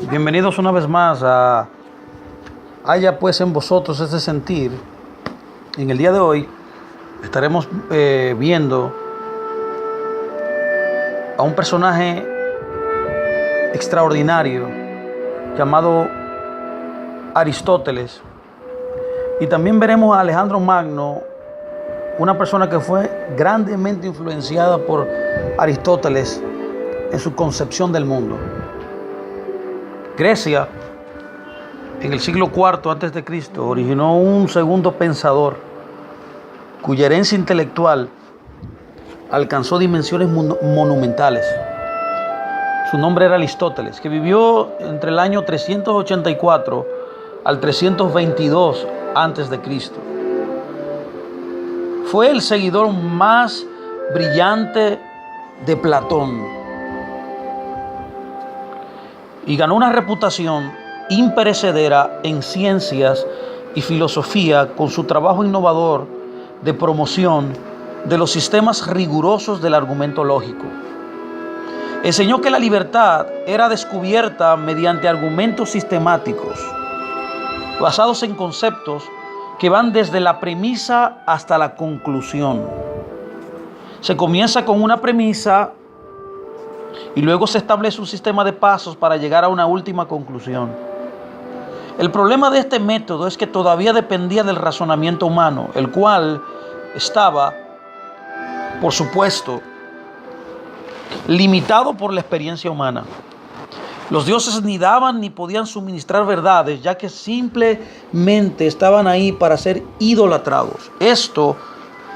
Bienvenidos una vez más a Haya pues en vosotros ese sentir. En el día de hoy estaremos viendo a un personaje extraordinario llamado Aristóteles. Y también veremos a Alejandro Magno, una persona que fue grandemente influenciada por Aristóteles en su concepción del mundo. Grecia, en el siglo IV a.C., originó un segundo pensador cuya herencia intelectual alcanzó dimensiones monumentales. Su nombre era Aristóteles, que vivió entre el año 384 al 322 a.C. Fue el seguidor más brillante de Platón y ganó una reputación imperecedera en ciencias y filosofía con su trabajo innovador de promoción de los sistemas rigurosos del argumento lógico. Enseñó que la libertad era descubierta mediante argumentos sistemáticos, basados en conceptos que van desde la premisa hasta la conclusión. Se comienza con una premisa y luego se establece un sistema de pasos para llegar a una última conclusión. El problema de este método es que todavía dependía del razonamiento humano, el cual estaba, por supuesto, limitado por la experiencia humana. Los dioses ni daban ni podían suministrar verdades, ya que simplemente estaban ahí para ser idolatrados. Esto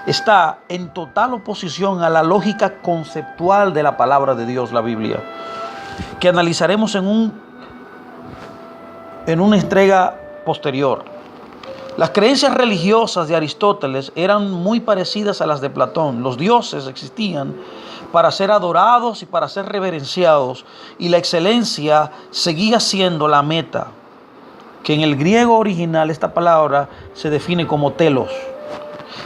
está en total oposición a la lógica conceptual de la palabra de Dios, la Biblia, que analizaremos en una entrega posterior. Las creencias religiosas de Aristóteles eran muy parecidas a las de Platón. Los dioses existían para ser adorados y para ser reverenciados, y la excelencia seguía siendo la meta, que en el griego original esta palabra se define como telos.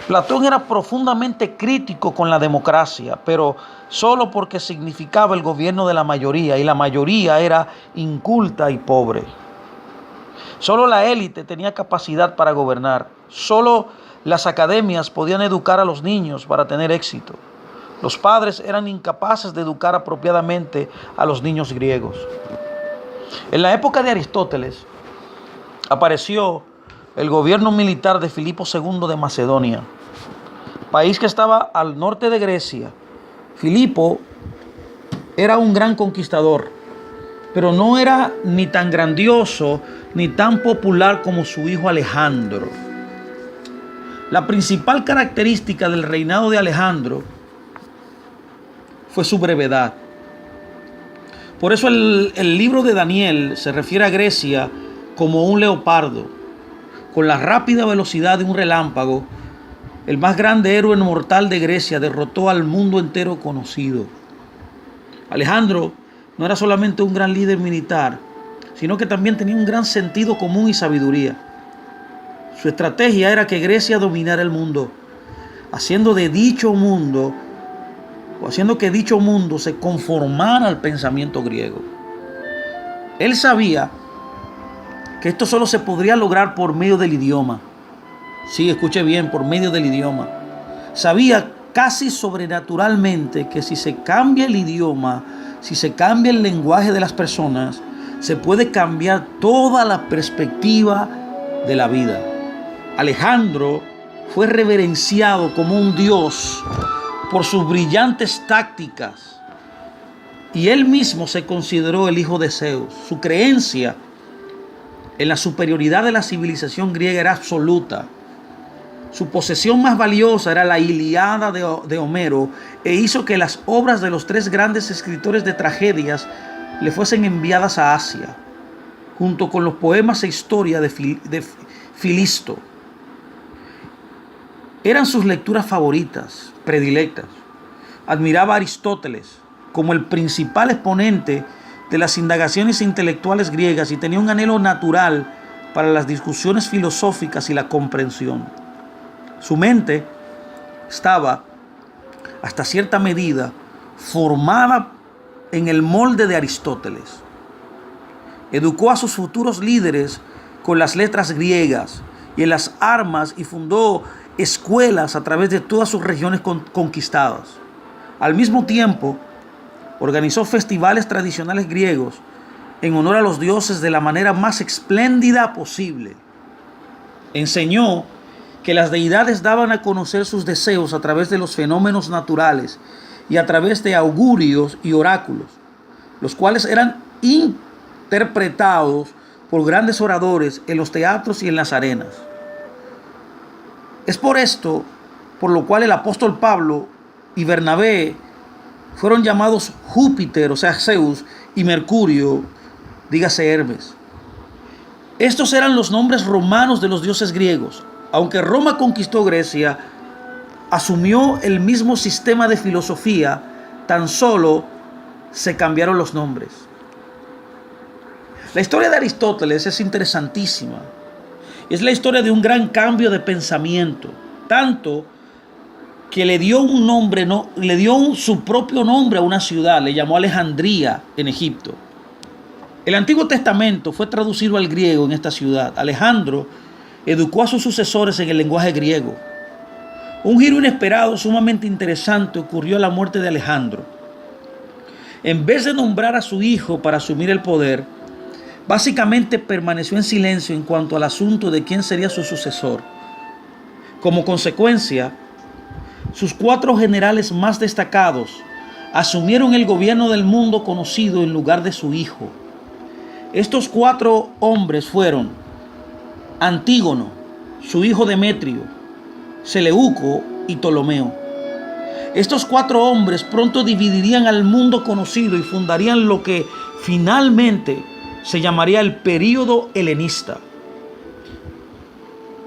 Platón era profundamente crítico con la democracia, pero solo porque significaba el gobierno de la mayoría, y la mayoría era inculta y pobre. Solo la élite tenía capacidad para gobernar. Solo las academias podían educar a los niños para tener éxito. Los padres eran incapaces de educar apropiadamente a los niños griegos. En la época de Aristóteles apareció el gobierno militar de Filipo II de Macedonia, país que estaba al norte de Grecia. Filipo era un gran conquistador, pero no era ni tan grandioso ni tan popular como su hijo Alejandro. La principal característica del reinado de Alejandro fue su brevedad. Por eso el libro de Daniel se refiere a Grecia como un leopardo. Con la rápida velocidad de un relámpago, el más grande héroe mortal de Grecia derrotó al mundo entero conocido. Alejandro no era solamente un gran líder militar, sino que también tenía un gran sentido común y sabiduría. Su estrategia era que Grecia dominara el mundo, haciendo que dicho mundo se conformara al pensamiento griego. Él sabía que esto solo se podría lograr por medio del idioma. Sí, escuche bien, por medio del idioma. Sabía casi sobrenaturalmente que si se cambia el idioma, si se cambia el lenguaje de las personas, se puede cambiar toda la perspectiva de la vida. Alejandro fue reverenciado como un dios por sus brillantes tácticas, y él mismo se consideró el hijo de Zeus. Su creencia en la superioridad de la civilización griega era absoluta. Su posesión más valiosa era la Ilíada de Homero, e hizo que las obras de los tres grandes escritores de tragedias le fuesen enviadas a Asia, junto con los poemas e historia de Filisto. Eran sus lecturas favoritas, predilectas. Admiraba a Aristóteles como el principal exponente de las indagaciones intelectuales griegas, y tenía un anhelo natural para las discusiones filosóficas y la comprensión. Su mente estaba, hasta cierta medida, formada en el molde de Aristóteles. Educó a sus futuros líderes con las letras griegas y en las armas y fundó escuelas a través de todas sus regiones conquistadas. Al mismo tiempo, organizó festivales tradicionales griegos en honor a los dioses de la manera más espléndida posible. Enseñó que las deidades daban a conocer sus deseos a través de los fenómenos naturales y a través de augurios y oráculos, los cuales eran interpretados por grandes oradores en los teatros y en las arenas. Es por esto por lo cual el apóstol Pablo y Bernabé fueron llamados Júpiter, o sea Zeus, y Mercurio, dígase Hermes. Estos eran los nombres romanos de los dioses griegos. Aunque Roma conquistó Grecia, asumió el mismo sistema de filosofía, tan solo se cambiaron los nombres. La historia de Aristóteles es interesantísima. Es la historia de un gran cambio de pensamiento, tanto que le dio un nombre, le dio su propio nombre a una ciudad, le llamó Alejandría en Egipto. El Antiguo Testamento fue traducido al griego en esta ciudad. Alejandro educó a sus sucesores en el lenguaje griego. Un giro inesperado, sumamente interesante, ocurrió a la muerte de Alejandro. En vez de nombrar a su hijo para asumir el poder, básicamente permaneció en silencio en cuanto al asunto de quién sería su sucesor. Como consecuencia, sus 4 generales más destacados asumieron el gobierno del mundo conocido en lugar de su hijo. Estos 4 hombres fueron Antígono, su hijo Demetrio, Seleuco y Ptolomeo. Estos 4 hombres pronto dividirían al mundo conocido y fundarían lo que finalmente se llamaría el período helenista.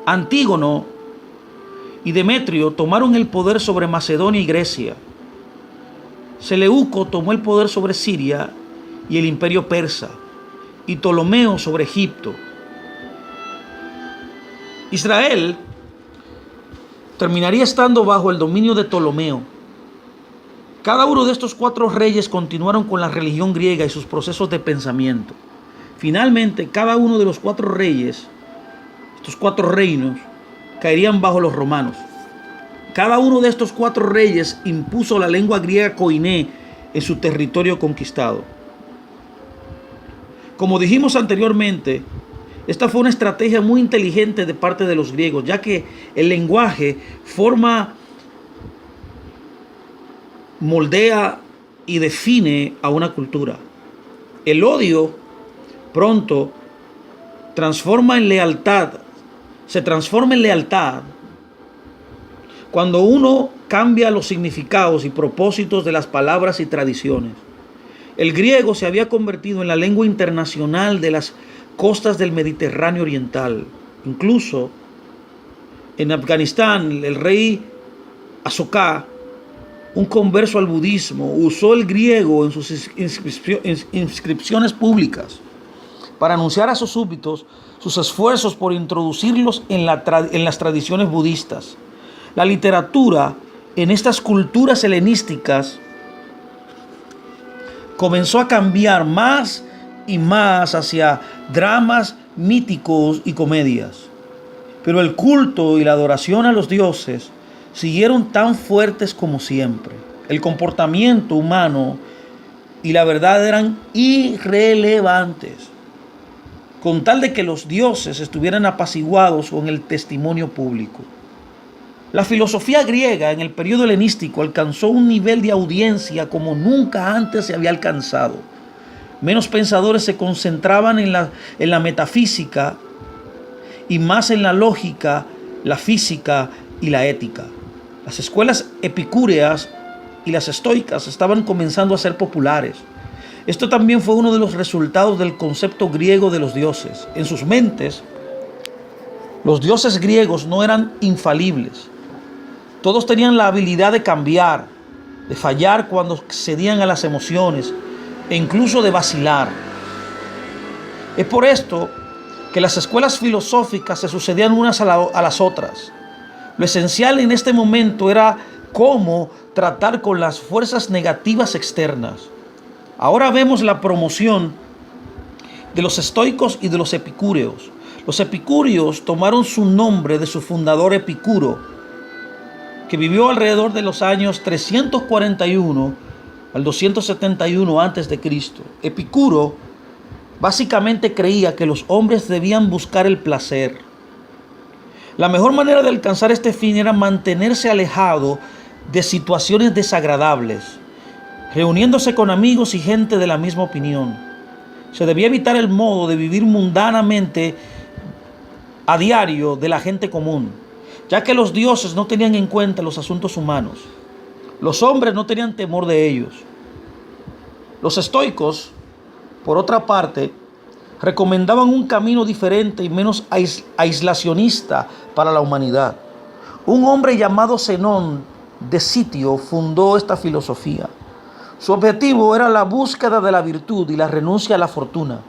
Antígono y Demetrio tomaron el poder sobre Macedonia y Grecia. Seleuco tomó el poder sobre Siria y el imperio persa, y Ptolomeo sobre Egipto. Israel terminaría estando bajo el dominio de Ptolomeo. Cada uno de estos 4 reyes continuaron con la religión griega y sus procesos de pensamiento. Finalmente, cada uno de los 4 reyes, estos 4 reinos, caerían bajo los romanos. Cada uno de estos 4 reyes impuso la lengua griega koiné en su territorio conquistado. Como dijimos anteriormente, esta fue una estrategia muy inteligente de parte de los griegos, ya que el lenguaje moldea y define a una cultura. El odio pronto se transforma en lealtad cuando uno cambia los significados y propósitos de las palabras y tradiciones. El griego se había convertido en la lengua internacional de las costas del Mediterráneo oriental. Incluso en Afganistán, el rey Asoka, un converso al budismo, usó el griego en sus inscripciones públicas para anunciar a sus súbditos sus esfuerzos por introducirlos en las tradiciones budistas. La literatura en estas culturas helenísticas comenzó a cambiar más y más hacia dramas míticos y comedias. Pero el culto y la adoración a los dioses siguieron tan fuertes como siempre. El comportamiento humano y la verdad eran irrelevantes, con tal de que los dioses estuvieran apaciguados con el testimonio público. La filosofía griega en el periodo helenístico alcanzó un nivel de audiencia como nunca antes se había alcanzado. Menos pensadores se concentraban en la metafísica y más en la lógica, la física y la ética. Las escuelas epicúreas y las estoicas estaban comenzando a ser populares. Esto también fue uno de los resultados del concepto griego de los dioses. En sus mentes, los dioses griegos no eran infalibles. Todos tenían la habilidad de cambiar, de fallar cuando cedían a las emociones e incluso de vacilar. Es por esto que las escuelas filosóficas se sucedían unas a las otras. Lo esencial en este momento era cómo tratar con las fuerzas negativas externas. Ahora vemos la promoción de los estoicos y de los epicúreos. Los epicúreos tomaron su nombre de su fundador Epicuro, que vivió alrededor de los años 341 al 271 a.C. Epicuro básicamente creía que los hombres debían buscar el placer. La mejor manera de alcanzar este fin era mantenerse alejado de situaciones desagradables, reuniéndose con amigos y gente de la misma opinión. Se debía evitar el modo de vivir mundanamente a diario de la gente común, ya que los dioses no tenían en cuenta los asuntos humanos. Los hombres no tenían temor de ellos. Los estoicos, por otra parte, recomendaban un camino diferente y menos aislacionista para la humanidad. Un hombre llamado Zenón de Sitio fundó esta filosofía. Su objetivo era la búsqueda de la virtud y la renuncia a la fortuna.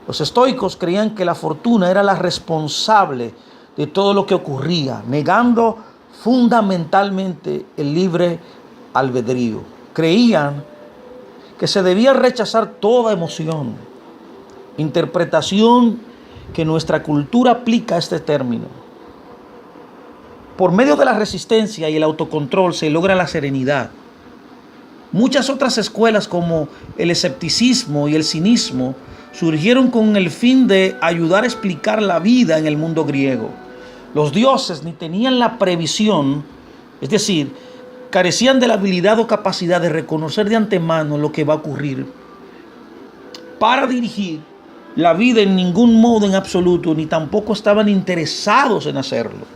Los estoicos creían que la fortuna era la responsable de todo lo que ocurría, negando fundamentalmente el libre albedrío. Creían que se debía rechazar toda emoción, interpretación que nuestra cultura aplica a este término. Por medio de la resistencia y el autocontrol se logra la serenidad. Muchas otras escuelas como el escepticismo y el cinismo surgieron con el fin de ayudar a explicar la vida en el mundo griego. Los dioses ni tenían la previsión, es decir, carecían de la habilidad o capacidad de reconocer de antemano lo que va a ocurrir para dirigir la vida en ningún modo en absoluto, ni tampoco estaban interesados en hacerlo.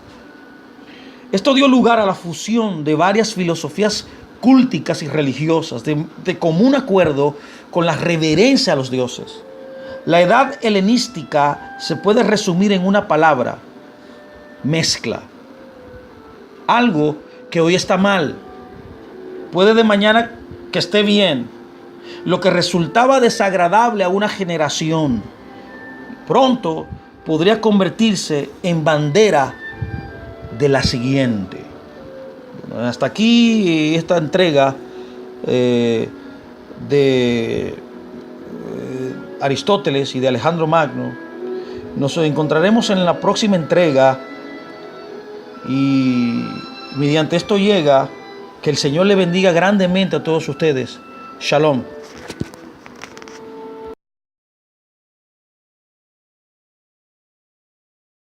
Esto dio lugar a la fusión de varias filosofías culticas y religiosas de común acuerdo con la reverencia a los dioses. La edad helenística se puede resumir en una palabra: mezcla. Algo que hoy está mal, puede de mañana que esté bien. Lo que resultaba desagradable a una generación, pronto podría convertirse en bandera de la siguiente. Bueno, hasta aquí esta entrega de Aristóteles y de Alejandro Magno. Nos encontraremos en la próxima entrega y mediante esto llega que el Señor le bendiga grandemente a todos ustedes. Shalom.